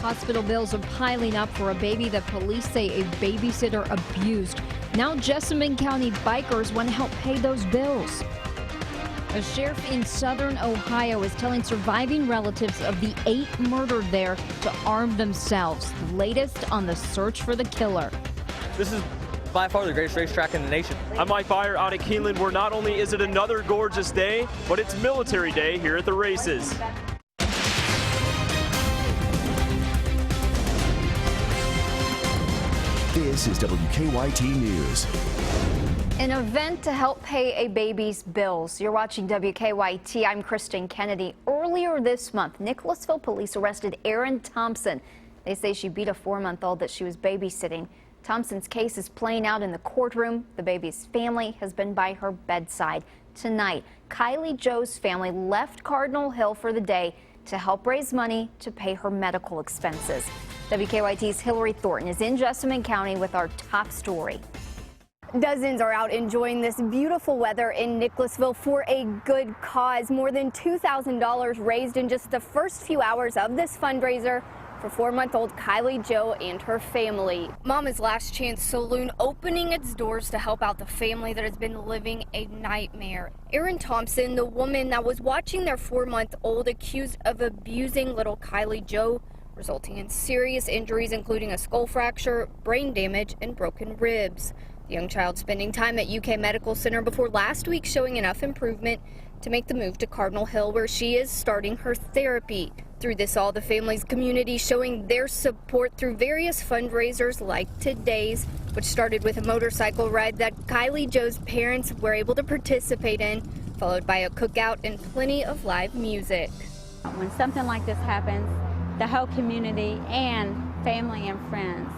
Hospital bills are piling up for a baby that police say a babysitter abused. Now Jessamine County bikers want to help pay those bills. A sheriff in southern Ohio is telling surviving relatives of the 8 murdered there to arm themselves. The latest on the search for the killer. This is by far the greatest racetrack in the nation. I'm Mike Byer out at Keeneland, where not only is it another gorgeous day, but it's Military Day here at the races. This is WKYT News. An event to help pay a baby's bills. You're watching WKYT. I'm Kristen Kennedy. Earlier this month, Nicholasville police arrested Erin Thompson. They say she beat a 4-month-old that she was babysitting. Thompson's case is playing out in the courtroom. The baby's family has been by her bedside. Tonight, Kylie Joe's family left Cardinal Hill for the day to help raise money to pay her medical expenses. WKYT's Hillary Thornton is in Jessamine County with our top story. Dozens are out enjoying this beautiful weather in Nicholasville for a good cause. More than $2,000 raised in just the first few hours of this fundraiser for 4-month-old Kylie Joe and her family. Mama's Last Chance Saloon opening its doors to help out the family that has been living a nightmare. Erin Thompson, the woman that was watching their 4-month-old accused of abusing little Kylie Joe, resulting in serious injuries including a skull fracture, brain damage, and broken ribs. The young child spending time at UK Medical Center before last week showing enough improvement to make the move to Cardinal Hill, where she is starting her therapy. Through this all, the family's community showing their support through various fundraisers like today's, which started with a motorcycle ride that Kylie Joe's parents were able to participate in, followed by a cookout and plenty of live music. When something like this happens, the whole community and family and friends,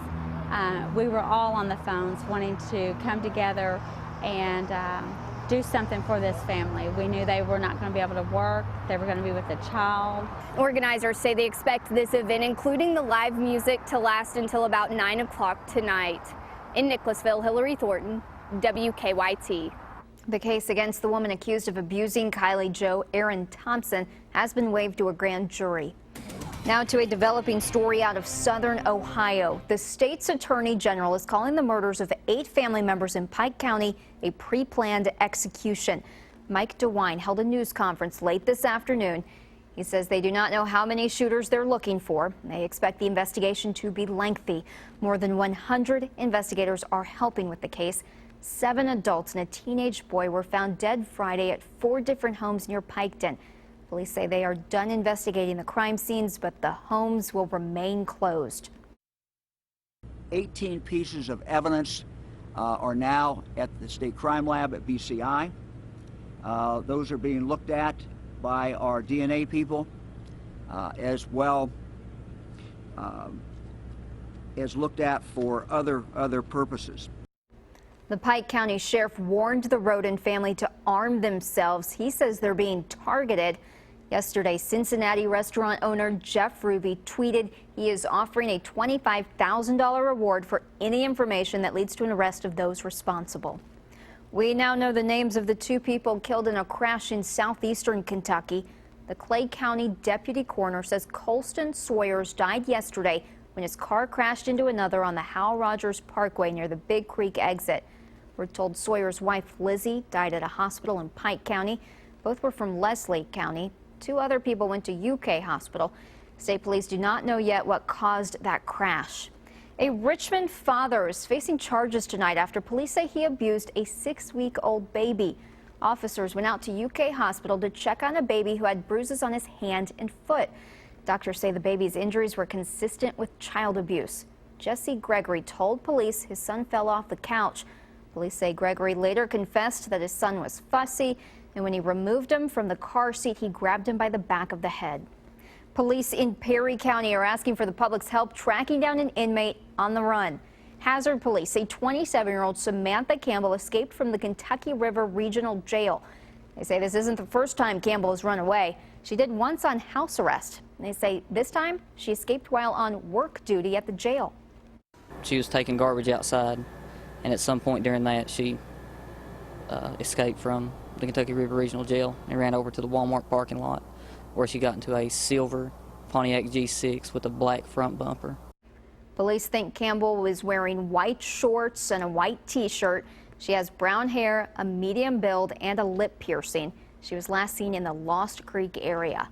we were all on the phones wanting to come together and do something for this family. We knew they were not going to be able to work. They were going to be with a child. Organizers say they expect this event, including the live music, to last until about 9 o'clock tonight. In Nicholasville, Hillary Thornton, WKYT. The case against the woman accused of abusing Kylie Joe, Erin Thompson, has been waived to a grand jury. Now to a developing story out of southern Ohio. The state's attorney general is calling the murders of 8 family members in Pike County a pre-planned execution. Mike DeWine held a news conference late this afternoon. He says they do not know how many shooters they're looking for. They expect the investigation to be lengthy. More than 100 investigators are helping with the case. 7 adults and a teenage boy were found dead Friday at 4 different homes near Piketon. Police say they are done investigating the crime scenes, but the homes will remain closed. 18 pieces of evidence are now at the State Crime Lab at BCI. Those are being looked at by our DNA people, as well as looked at for other purposes. The Pike County Sheriff warned the Roden family to arm themselves. He says they're being targeted. Yesterday, Cincinnati restaurant owner Jeff Ruby tweeted he is offering a $25,000 reward for any information that leads to an arrest of those responsible. We now know the names of the 2 people killed in a crash in southeastern Kentucky. The Clay County deputy coroner says Colston Sawyers died yesterday when his car crashed into another on the Hal Rogers Parkway near the Big Creek exit. We're told Sawyer's wife Lizzie died at a hospital in Pike County. Both were from Leslie County. 2 other people went to UK hospital. State police do not know yet what caused that crash. A Richmond father is facing charges tonight after police say he abused a 6-week-old baby. Officers went out to UK hospital to check on a baby who had bruises on his hand and foot. Doctors say the baby's injuries were consistent with child abuse. Jesse Gregory told police his son fell off the couch. Police say Gregory later confessed that his son was fussy, and when he removed him from the car seat, he grabbed him by the back of the head. Police in Perry County are asking for the public's help tracking down an inmate on the run. Hazard police say 27-year-old Samantha Campbell escaped from the Kentucky River Regional Jail. They say this isn't the first time Campbell has run away. She did once on house arrest. They say this time she escaped while on work duty at the jail. She was taking garbage outside, and at some point during that, she escaped from the Kentucky River Regional Jail and ran over to the Walmart parking lot, where she got into a silver Pontiac G6 with a black front bumper. Police think Campbell was wearing white shorts and a white t-shirt. She has brown hair, a medium build, and a lip piercing. She was last seen in the Lost Creek area.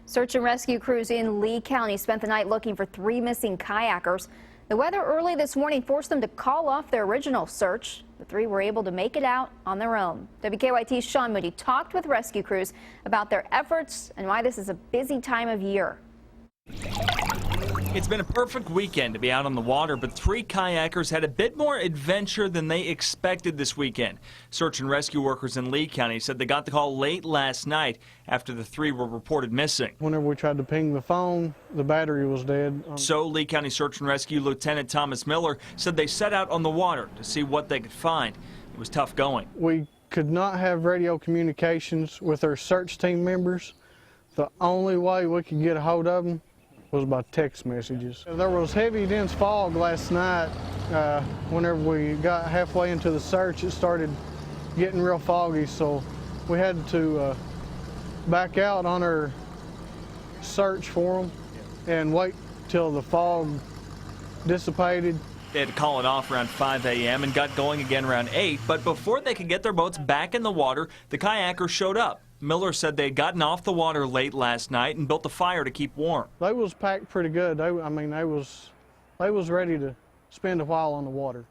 Search and rescue crews in Lee County spent the night looking for 3 missing kayakers. The weather early this morning forced them to call off their original search. The 3 were able to make it out on their own. WKYT's Sean Moody talked with rescue crews about their efforts and why this is a busy time of year. It's been a perfect weekend to be out on the water, but 3 kayakers had a bit more adventure than they expected this weekend. Search and rescue workers in Lee County said they got the call late last night after the 3 were reported missing. Whenever we tried to ping the phone, the battery was dead. So Lee County Search and Rescue Lieutenant Thomas Miller said they set out on the water to see what they could find. It was tough going. We could not have radio communications with our search team members. The only way we could get a hold of them was by text messages. There was heavy, dense fog last night. Whenever we got halfway into the search, it started getting real foggy, so we had to back out on our search for them and wait till the fog dissipated. They had to call it off around 5 a.m. and got going again around 8, but before they could get their boats back in the water, the kayakers showed up. Miller said they had gotten off the water late last night and built a fire to keep warm. They was packed pretty good. They was ready to spend a while on the water.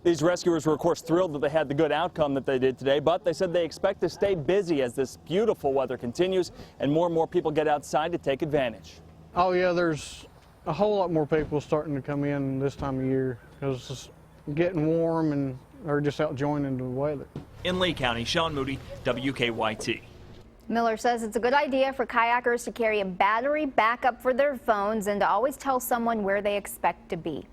These rescuers were, of course, thrilled that they had the good outcome that they did today, but they said they expect to stay busy as this beautiful weather continues and more people get outside to take advantage. Oh yeah, there's a whole lot more people starting to come in this time of year because it's getting warm and they're just out enjoying the weather. In Lee County, Sean Moody, WKYT. Miller says it's a good idea for kayakers to carry a battery backup for their phones and to always tell someone where they expect to be.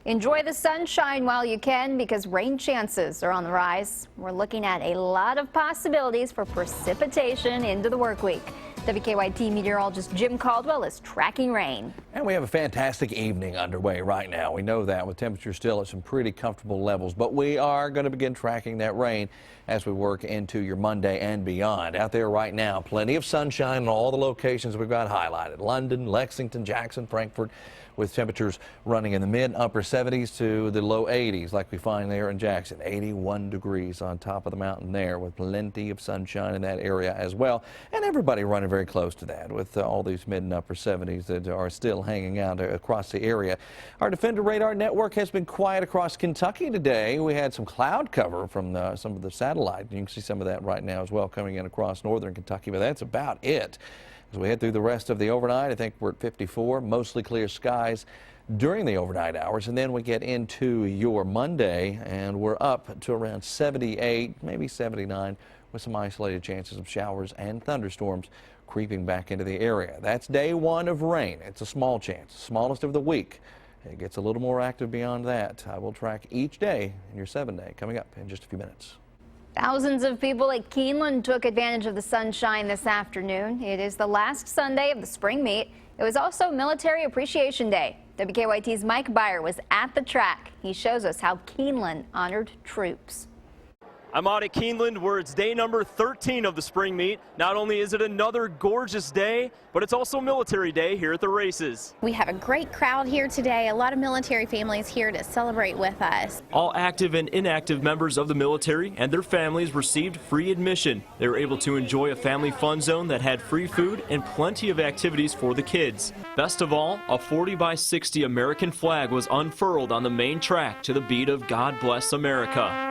Enjoy the sunshine while you can because rain chances are on the rise. We're looking at a lot of possibilities for precipitation into the work week. WKYT meteorologist Jim Caldwell is tracking rain. And we have a fantastic evening underway right now. We know that with temperatures still at some pretty comfortable levels, but we are going to begin tracking that rain as we work into your Monday and beyond. Out there right now, plenty of sunshine in all the locations we've got highlighted. London, Lexington, Jackson, Frankfort, with temperatures running in the mid upper 70s to the low 80s like we find there in Jackson. 81 degrees on top of the mountain there with plenty of sunshine in that area as well. And everybody running very close to that with all these mid and upper 70s that are still hanging out across the area. Our Defender Radar Network has been quiet across Kentucky today. We had some cloud cover from some of the satellite. You can see some of that right now as well coming in across northern Kentucky, but that's about it. As we head through the rest of the overnight, I think we're at 54, mostly clear skies during the overnight hours, and then we get into your Monday, and we're up to around 78, maybe 79, with some isolated chances of showers and thunderstorms creeping back into the area. That's day 1 of rain. It's a small chance, smallest of the week. It gets a little more active beyond that. I will track each day in your 7-day coming up in just a few minutes. Thousands of people at Keeneland took advantage of the sunshine this afternoon. It is the last Sunday of the spring meet. It was also Military Appreciation Day. WKYT's Mike Byer was at the track. He shows us how Keeneland honored troops. I'm out at Keeneland where it's day number 13 of the spring meet. Not only is it another gorgeous day, but it's also Military Day here at the races. We have a great crowd here today, a lot of military families here to celebrate with us. All active and inactive members of the military and their families received free admission. They were able to enjoy a family fun zone that had free food and plenty of activities for the kids. Best of all, a 40x60 American flag was unfurled on the main track to the beat of God Bless America.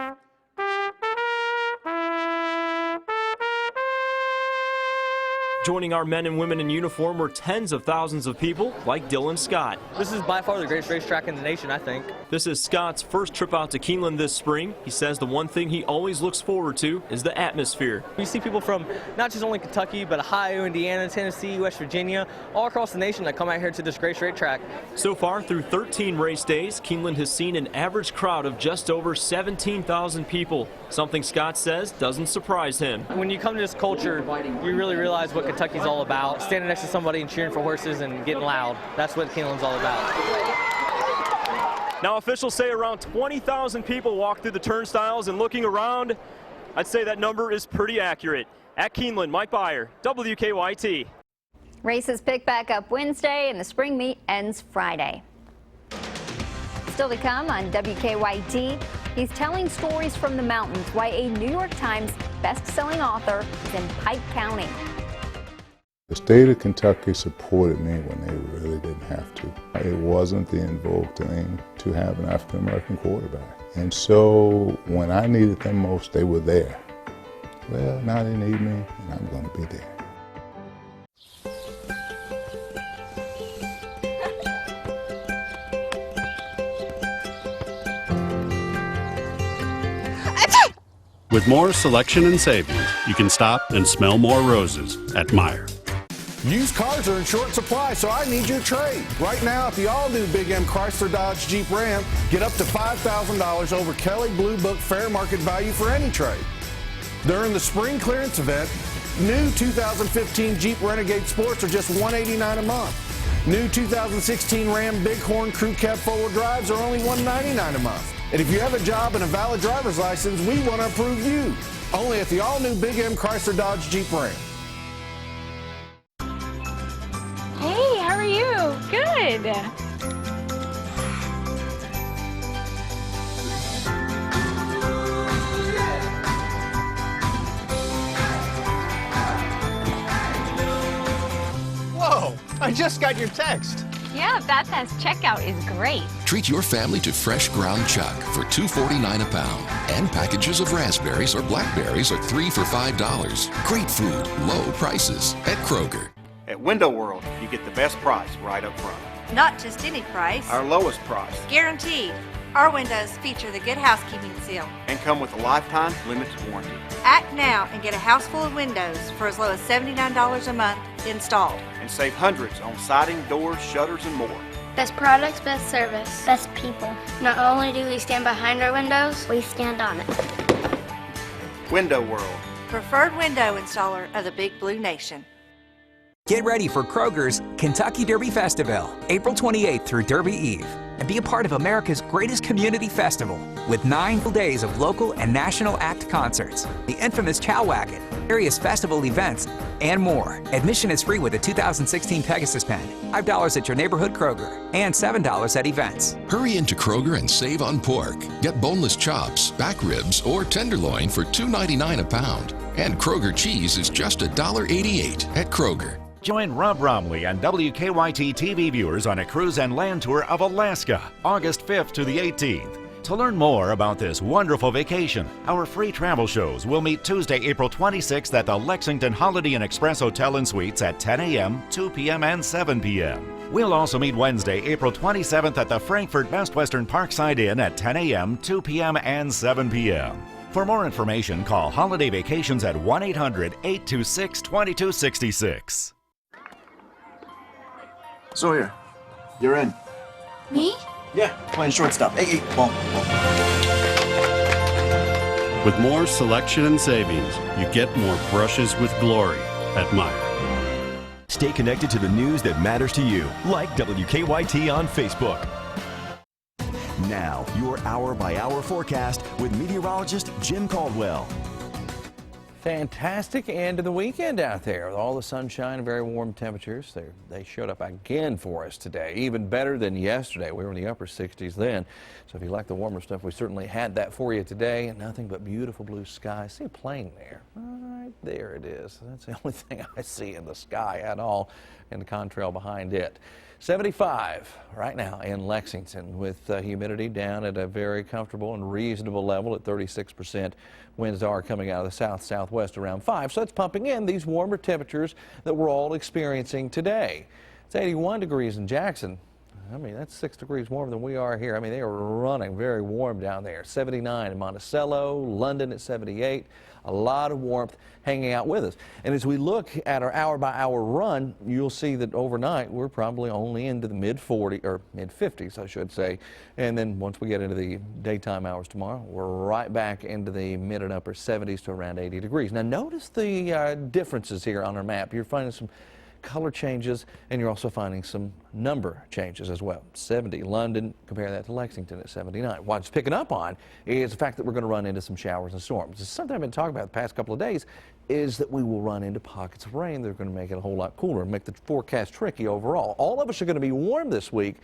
Joining our men and women in uniform were tens of thousands of people like Dylan Scott. This is by far the greatest racetrack in the nation, I think. This is Scott's first trip out to Keeneland this spring. He says the one thing he always looks forward to is the atmosphere. You see people from not just only Kentucky, but Ohio, Indiana, Tennessee, West Virginia, all across the nation that come out here to this great racetrack. So far, through 13 race days, Keeneland has seen an average crowd of just over 17,000 people, something Scott says doesn't surprise him. When you come to this culture, you really realize what Kentucky's all about. Standing next to somebody and cheering for horses and getting loud. That's what Keeneland's all about. Now officials say around 20,000 people walk through the turnstiles, and looking around, I'd say that number is pretty accurate. At Keeneland, Mike Byer, WKYT. Races pick back up Wednesday and the spring meet ends Friday. Still to come on WKYT, he's telling stories from the mountains why a New York Times best-selling author is in Pike County. The state of Kentucky supported me when they really didn't have to. It wasn't the in vogue thing to have an African-American quarterback. And so when I needed them most, they were there. Well, now they need me, and I'm going to be there. With more selection and savings, you can stop and smell more roses at Meijer. Used cars are in short supply, so I need your trade. Right now at the all-new Big M Chrysler Dodge Jeep Ram, get up to $5,000 over Kelley Blue Book fair market value for any trade. During the spring clearance event, new 2015 Jeep Renegade Sports are just $189 a month. New 2016 Ram Bighorn Crew Cab four-wheel drives are only $199 a month. And if you have a job and a valid driver's license, we want to approve you. Only at the all-new Big M Chrysler Dodge Jeep Ram. Hey, how are you? Good. Whoa, I just got your text. Yeah, that says checkout is great. Treat your family to fresh ground chuck for $2.49 a pound. And packages of raspberries or blackberries are 3 for $5. Great food, low prices at Kroger. At Window World, you get the best price right up front. Not just any price. Our lowest price. Guaranteed. Our windows feature the Good Housekeeping seal. And come with a lifetime limited warranty. Act now and get a house full of windows for as low as $79 a month installed. And save hundreds on siding, doors, shutters, and more. Best products, best service, best people. Not only do we stand behind our windows, we stand on it. Window World. Preferred window installer of the Big Blue Nation. Get ready for Kroger's Kentucky Derby Festival, April 28th through Derby Eve, and be a part of America's greatest community festival with 9 full days of local and national act concerts, the infamous Chow Wagon, various festival events, and more. Admission is free with a 2016 Pegasus pen, $5 at your neighborhood Kroger, and $7 at events. Hurry into Kroger and save on pork. Get boneless chops, back ribs, or tenderloin for $2.99 a pound. And Kroger cheese is just $1.88 at Kroger. Join Rob Romley and WKYT TV viewers on a cruise and land tour of Alaska, August 5th to the 18th. To learn more about this wonderful vacation, our free travel shows will meet Tuesday, April 26th at the Lexington Holiday Inn Express Hotel and Suites at 10 a.m., 2 p.m., and 7 p.m. We'll also meet Wednesday, April 27th at the Frankfurt Best Western Parkside Inn at 10 a.m., 2 p.m., and 7 p.m. For more information, call Holiday Vacations at 1-800-826-2266. Sawyer, you're in. Me? Yeah, playing shortstop. Hey, ball. With more selection and savings, you get more brushes with glory at Meijer. Stay connected to the news that matters to you, like WKYT on Facebook. Now, your hour-by-hour forecast with meteorologist Jim Caldwell. Fantastic end of the weekend out there with all the sunshine and very warm temperatures. They showed up again for us today, even better than yesterday. We were in the upper 60s then. So if you like the warmer stuff, we certainly had that for you today. And nothing but beautiful blue sky. See a plane there? Right there it is. That's the only thing I see in the sky at all, and the contrail behind it. 75 right now in Lexington with humidity down at a very comfortable and reasonable level at 36%. Winds are coming out of the south-southwest around 5, so it's pumping in these warmer temperatures that we're all experiencing today. It's 81 degrees in Jackson. I mean, that's 6 degrees warmer than we are here. I mean, they are running very warm down there. 79 in Monticello, London at 78. A lot of warmth hanging out with us. And as we look at our hour-by-hour run, you'll see that overnight we're probably only into the mid-40s, or mid-50s, I should say. And then once we get into the daytime hours tomorrow, we're right back into the mid and upper 70s to around 80 degrees. Now notice the differences here on our map. You're finding some color changes, and you're also finding some number changes as well. 70 London, compare that to Lexington at 79. What's picking up on is the fact that we're going to run into some showers and storms. It's something I've been talking about the past couple of days, is that we will run into pockets of rain. They're going to make it a whole lot cooler and make the forecast tricky overall. All of us are going to be warm this week,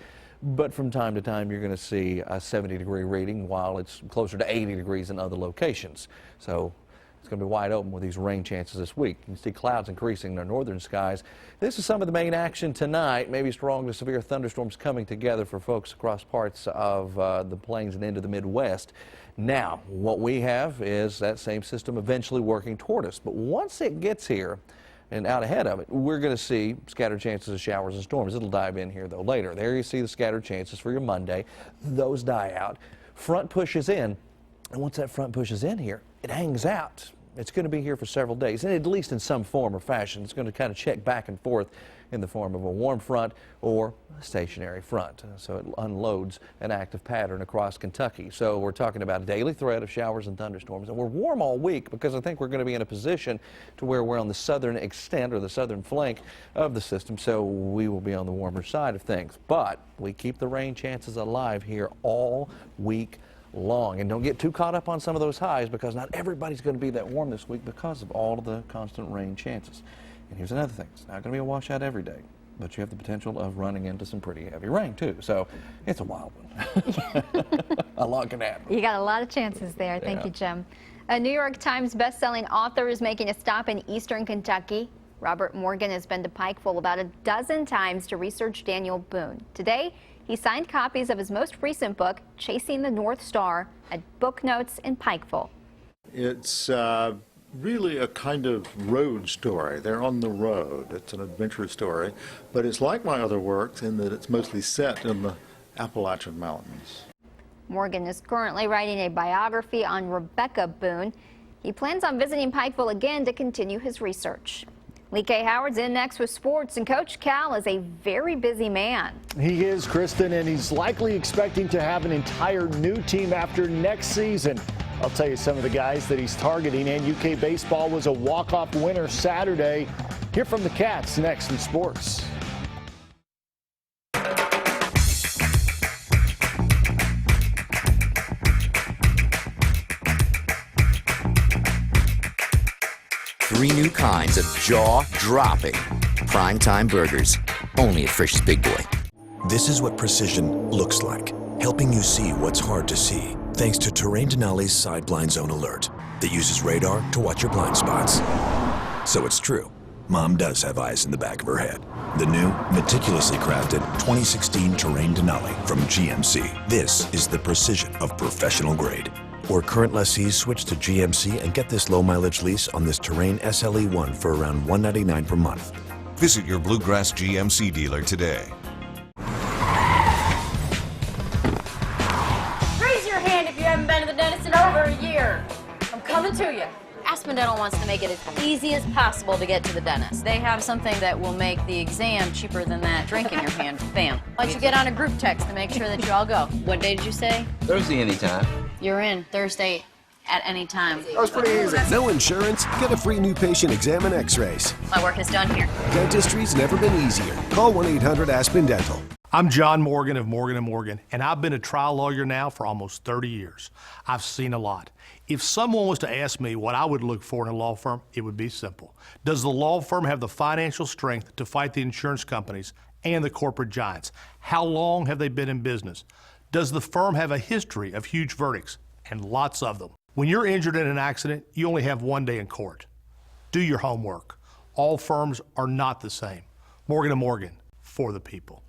but from time to time you're going to see a 70-degree reading while it's closer to 80 degrees in other locations. So it's going to be wide open with these rain chances this week. You can see clouds increasing in our northern skies. This is some of the main action tonight. Maybe strong to severe thunderstorms coming together for folks across parts of the plains and into the Midwest. Now, what we have is that same system eventually working toward us. But once it gets here and out ahead of it, we're going to see scattered chances of showers and storms. It'll dive in here, though, later. There you see the scattered chances for your Monday. Those die out. Front pushes in. And once that front pushes in here, it hangs out. It's going to be here for several days, and at least in some form or fashion. It's going to kind of check back and forth in the form of a warm front or a stationary front. So it unloads an active pattern across Kentucky. So we're talking about a daily threat of showers and thunderstorms. And we're warm all week because I think we're going to be in a position to where we're on the southern extent or the southern flank of the system. So we will be on the warmer side of things. But we keep the rain chances alive here all week long. And don't get too caught up on some of those highs, because not everybody's going to be that warm this week because of all of the constant rain chances. And here's another thing. It's not going to be a washout every day, but you have the potential of running into some pretty heavy rain too. So it's a wild one. A lot can happen. You got a lot of chances there. Thank you, Jim. A New York Times best-selling author is making a stop in eastern Kentucky. Robert Morgan has been to Pikeville about a dozen times to research Daniel Boone. Today, he signed copies of his most recent book, Chasing the North Star, at Book Notes in Pikeville. It's really a kind of road story. They're on the road. It's an adventure story, but it's like my other works in that it's mostly set in the Appalachian Mountains. Morgan is currently writing a biography on Rebecca Boone. He plans on visiting Pikeville again to continue his research. Lee K. Howard's in next with sports, and Coach Cal is a very busy man. He is, Kristen, and he's likely expecting to have an entire new team after next season. I'll tell you some of the guys that he's targeting, and UK baseball was a walk-off winner Saturday. Hear from the Cats next in sports. Three new kinds of jaw-dropping primetime burgers, only at Frisch's Big Boy. This is what precision looks like, helping you see what's hard to see, thanks to Terrain Denali's Side Blind Zone Alert that uses radar to watch your blind spots. So it's true, Mom does have eyes in the back of her head. The new, meticulously crafted 2016 Terrain Denali from GMC. This is the precision of professional grade. Or current lessees switch to GMC and get this low-mileage lease on this Terrain SLE1 for around $199 per month. Visit your Bluegrass GMC dealer today. Raise your hand if you haven't been to the dentist in over a year. I'm coming to you. Aspen Dental wants to make it as easy as possible to get to the dentist. They have something that will make the exam cheaper than that drink in your hand. Bam. Why don't you get on a group text to make sure that you all go? What day did you say? Thursday anytime. You're in Thursday at any time. That was pretty easy. No insurance? Get a free new patient exam and x-rays. My work is done here. Dentistry's never been easier. Call 1-800-ASPEN Dental. I'm John Morgan of Morgan & Morgan, and I've been a trial lawyer now for almost 30 years. I've seen a lot. If someone was to ask me what I would look for in a law firm, it would be simple. Does the law firm have the financial strength to fight the insurance companies and the corporate giants? How long have they been in business? Does the firm have a history of huge verdicts? And lots of them. When you're injured in an accident, you only have one day in court. Do your homework. All firms are not the same. Morgan & Morgan, for the people.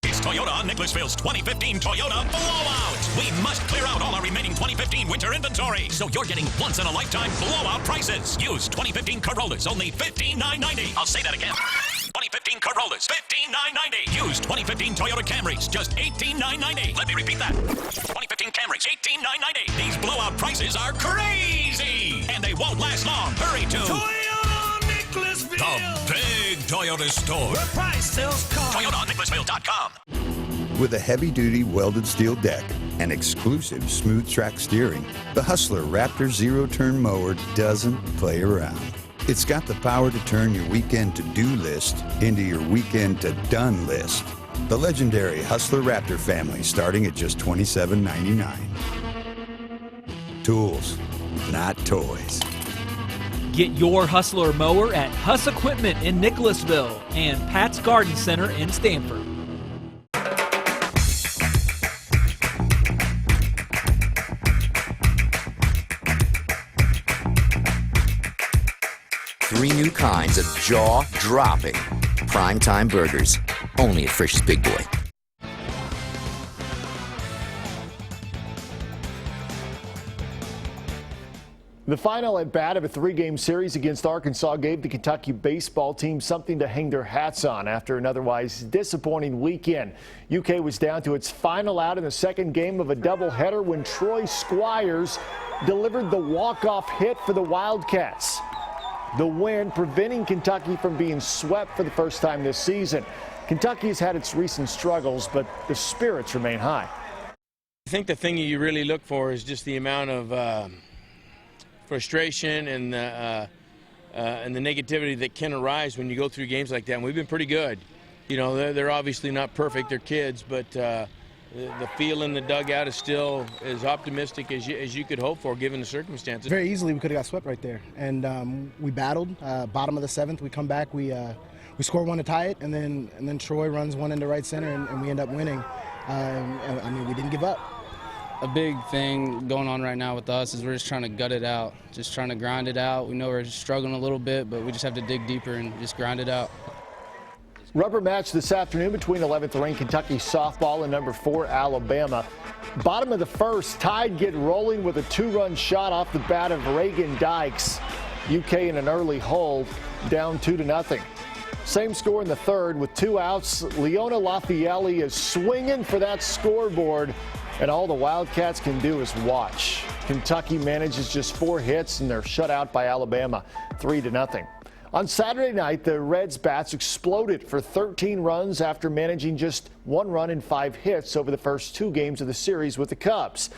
It's Toyota on Nicholasville's 2015 Toyota Blowout. We must clear out all our remaining 2015 winter inventory, so you're getting once-in-a-lifetime blowout prices. Used 2015 Corollas, only $15,990. I'll say that again. 2015 Corollas, $15,990. Used 2015 Toyota Camrys, just $18,990. Let me repeat that. 2015 Camrys, $18,990. These blowout prices are crazy, and they won't last long. Hurry to Toyota Nicholasville, the big Toyota store. Where price sells cars. ToyotaNicholasville.com. With a heavy-duty welded steel deck and exclusive smooth track steering, the Hustler Raptor zero-turn mower doesn't play around. It's got the power to turn your weekend to-do list into your weekend to-done list. The legendary Hustler Raptor family starting at just $27.99. Tools, not toys. Get your Hustler mower at Huss Equipment in Nicholasville and Pat's Garden Center in Stanford. Three new kinds of jaw-dropping primetime burgers, only at Frisch's Big Boy. The final at bat of a three-game series against Arkansas gave the Kentucky baseball team something to hang their hats on after an otherwise disappointing weekend. UK was down to its final out in the second game of a doubleheader when Troy Squires delivered the walk-off hit for the Wildcats. The win preventing Kentucky from being swept for the first time this season. Kentucky has had its recent struggles, but the spirits remain high. I think the thing you really look for is just the amount of frustration and the negativity that can arise when you go through games like that. And we've been pretty good. You know, they're obviously not perfect, they're kids, but the feel in the dugout is still as optimistic as you could hope for given the circumstances. Very easily we could have got swept right there, and we battled. Bottom of the seventh, we come back, we score one to tie it, and then Troy runs one into right center, and we end up winning. I mean, we didn't give up. A big thing going on right now with us is we're just trying to gut it out, just trying to grind it out. We know we're struggling a little bit, but we just have to dig deeper and just grind it out. Rubber match this afternoon between 11th ranked Kentucky softball and number 4 Alabama. Bottom of the first, Tide get rolling with a 2-run shot off the bat of Reagan Dykes. UK in an early hole, down 2-0. Same score in the third with 2 outs. Leona Lafayette is swinging for that scoreboard, and all the Wildcats can do is watch. Kentucky manages just 4 hits, and they're shut out by Alabama 3-0. On Saturday night, the Reds' bats exploded for 13 runs after managing just 1 run and 5 hits over the first 2 games of the series with the Cubs.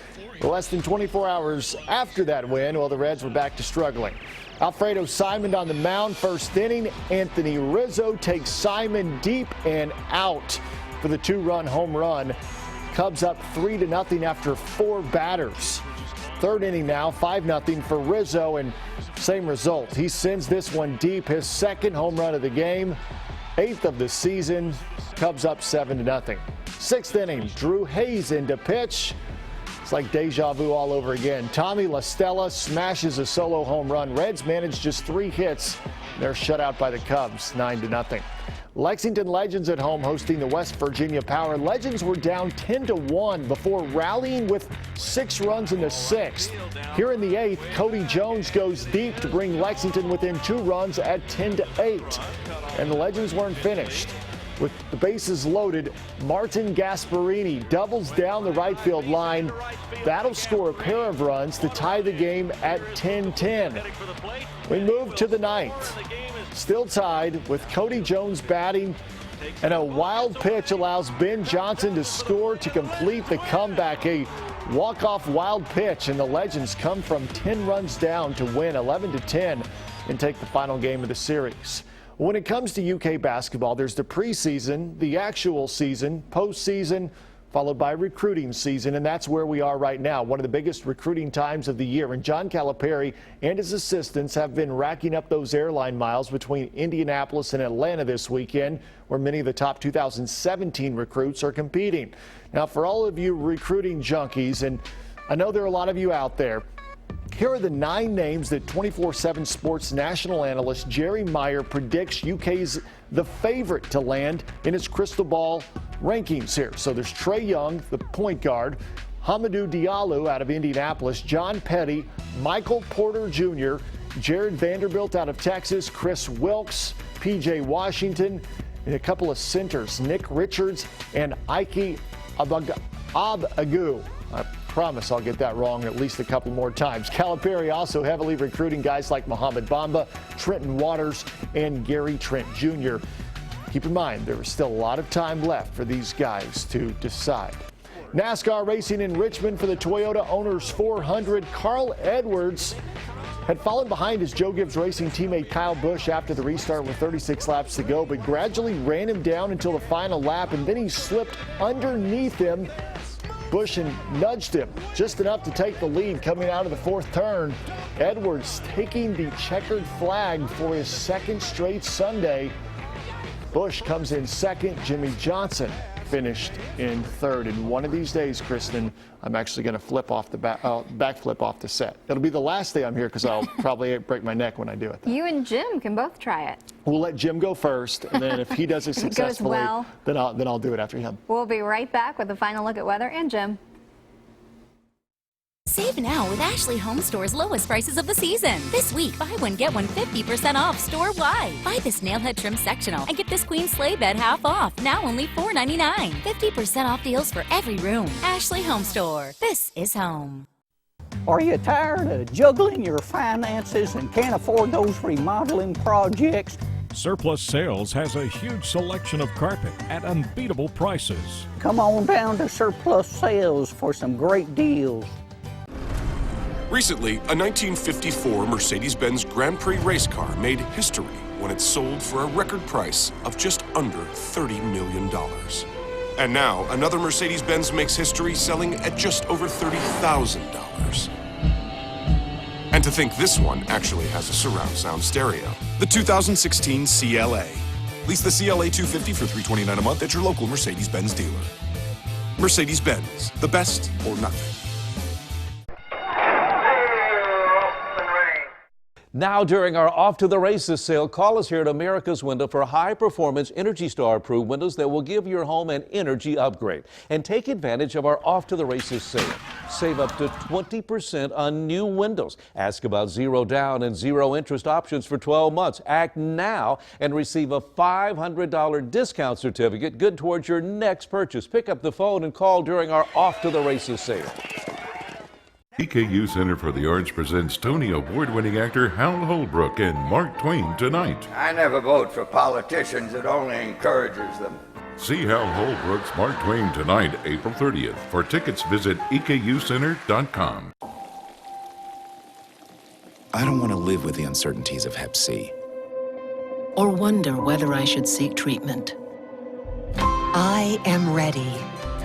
Less than 24 hours after that win, well, the Reds were back to struggling. Alfredo Simon on the mound, first inning. Anthony Rizzo takes Simon deep and out for the 2-run home run. Cubs up 3-0 after 4 batters. Third inning now, 5-0 for Rizzo, and same result. He sends this one deep, his second home run of the game, 8th of the season. Cubs up 7-0. 6th inning, Drew Hayes in to pitch. It's like deja vu all over again. Tommy La Stella smashes a solo home run. Reds manage just 3 hits. They're shut out by the Cubs, 9-0. Lexington Legends at home hosting the West Virginia Power. Legends were down 10-1 before rallying with 6 runs in the 6th. Here in the 8th, Cody Jones goes deep to bring Lexington within 2 runs at 10-8. And the Legends weren't finished. With the bases loaded, Martin Gasparini doubles down the right field line. That'll score a pair of runs to tie the game at 10-10. We move to the 9th. Still tied with Cody Jones batting, and a wild pitch allows Ben Johnson to score to complete the comeback. A walk-off wild pitch, and the Legends come from 10 runs down to win 11-10 and take the final game of the series. When it comes to UK basketball, there's the preseason, the actual season, postseason, followed by recruiting season, and that's where we are right now, one of the biggest recruiting times of the year. And John Calipari and his assistants have been racking up those airline miles between Indianapolis and Atlanta this weekend, where many of the top 2017 recruits are competing. Now, for all of you recruiting junkies, and I know there are a lot of you out there, here are the 9 names that 24/7 Sports national analyst Jerry Meyer predicts UK's the favorite to land in its crystal ball rankings here. So there's Trae Young, the point guard, Hamidou Diallo out of Indianapolis, John Petty, Michael Porter Jr., Jared Vanderbilt out of Texas, Chris Wilkes, P.J. Washington, and a couple of centers, Nick Richards and Ike Abagu. I promise I'll get that wrong at least a couple more times. Calipari also heavily recruiting guys like Mohamed Bamba, Trenton Waters, and Gary Trent Jr. Keep in mind, there is still a lot of time left for these guys to decide. NASCAR racing in Richmond for the Toyota Owners 400. Carl Edwards had fallen behind his Joe Gibbs Racing teammate Kyle Busch after the restart with 36 laps to go, but gradually ran him down until the final lap, and then he slipped underneath him. Busch nudged him just enough to take the lead coming out of the fourth turn. Edwards taking the checkered flag for his second straight Sunday. Busch comes in second. Jimmy Johnson finished in third. And one of these days, Kristen, I'm actually going to flip off the backflip off the set. It'll be the last day I'm here because I'll probably break my neck when I do it. You and Jim can both try it. We'll let Jim go first, and then if he does it successfully, then I'll do it after him. We'll be right back with a final look at weather and Jim. Save now with Ashley Home Store's lowest prices of the season. This week, buy one, get one 50% off store-wide. Buy this nailhead trim sectional and get this queen sleigh bed half off, now only $4.99. 50% off deals for every room. Ashley Home Store. This is home. Are you tired of juggling your finances and can't afford those remodeling projects? Surplus Sales has a huge selection of carpet at unbeatable prices. Come on down to Surplus Sales for some great deals. Recently, a 1954 Mercedes-Benz Grand Prix race car made history when it sold for a record price of just under $30 million. And now, another Mercedes-Benz makes history selling at just over $30,000. And to think this one actually has a surround sound stereo. The 2016 CLA. Lease the CLA 250 for $329 a month at your local Mercedes-Benz dealer. Mercedes-Benz, the best or nothing. Now, during our Off to the Races sale, call us here at America's Window for high-performance Energy Star approved windows that will give your home an energy upgrade. And take advantage of our Off to the Races sale. Save up to 20% on new windows. Ask about zero down and zero interest options for 12 months. Act now and receive a $500 discount certificate good towards your next purchase. Pick up the phone and call during our Off to the Races sale. EKU Center for the Arts presents Tony Award-winning actor Hal Holbrook and Mark Twain tonight. I never vote for politicians. It only encourages them. See Hal Holbrook's Mark Twain tonight, April 30th. For tickets, visit EKUcenter.com. I don't want to live with the uncertainties of Hep C. Or wonder whether I should seek treatment. I am ready.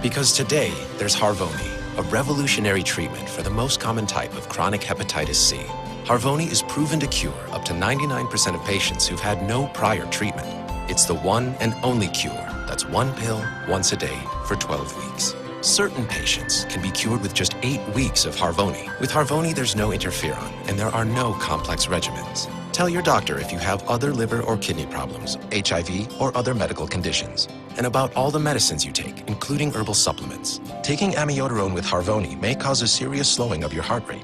Because today, there's Harvoni, a revolutionary treatment for the most common type of chronic hepatitis C. Harvoni is proven to cure up to 99% of patients who've had no prior treatment. It's the one and only cure that's one pill once a day for 12 weeks. Certain patients can be cured with just 8 weeks of Harvoni. With Harvoni, there's no interferon, and there are no complex regimens. Tell your doctor if you have other liver or kidney problems, HIV, or other medical conditions, and about all the medicines you take, including herbal supplements. Taking amiodarone with Harvoni may cause a serious slowing of your heart rate.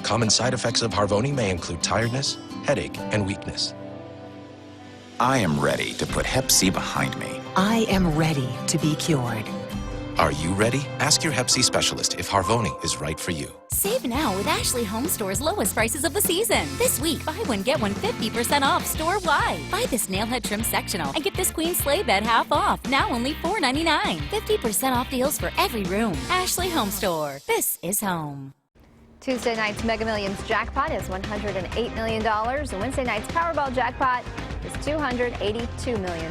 Common side effects of Harvoni may include tiredness, headache, and weakness. I am ready to put Hep C behind me. I am ready to be cured. Are you ready? Ask your Hep C specialist if Harvoni is right for you. Save now with Ashley Home Store's lowest prices of the season. This week, buy one, get one 50% off store-wide. Buy this nailhead trim sectional and get this queen sleigh bed half off, now only $4.99. 50% off deals for every room. Ashley Home Store. This is home. Tuesday night's Mega Millions jackpot is $108 million. And Wednesday night's Powerball jackpot is $282 million.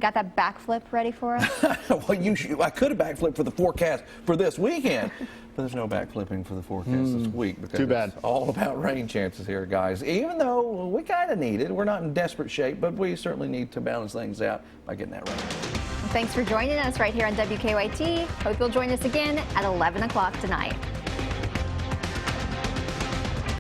Got that backflip ready for us? Well, I could have backflipped for the forecast for this weekend, but there's no backflipping for the forecast this week because too bad. It's all about rain chances here, guys. Even though we kind of need it, we're not in desperate shape, but we certainly need to balance things out by getting that rain. Thanks for joining us right here on WKYT. Hope you'll join us again at 11 o'clock tonight.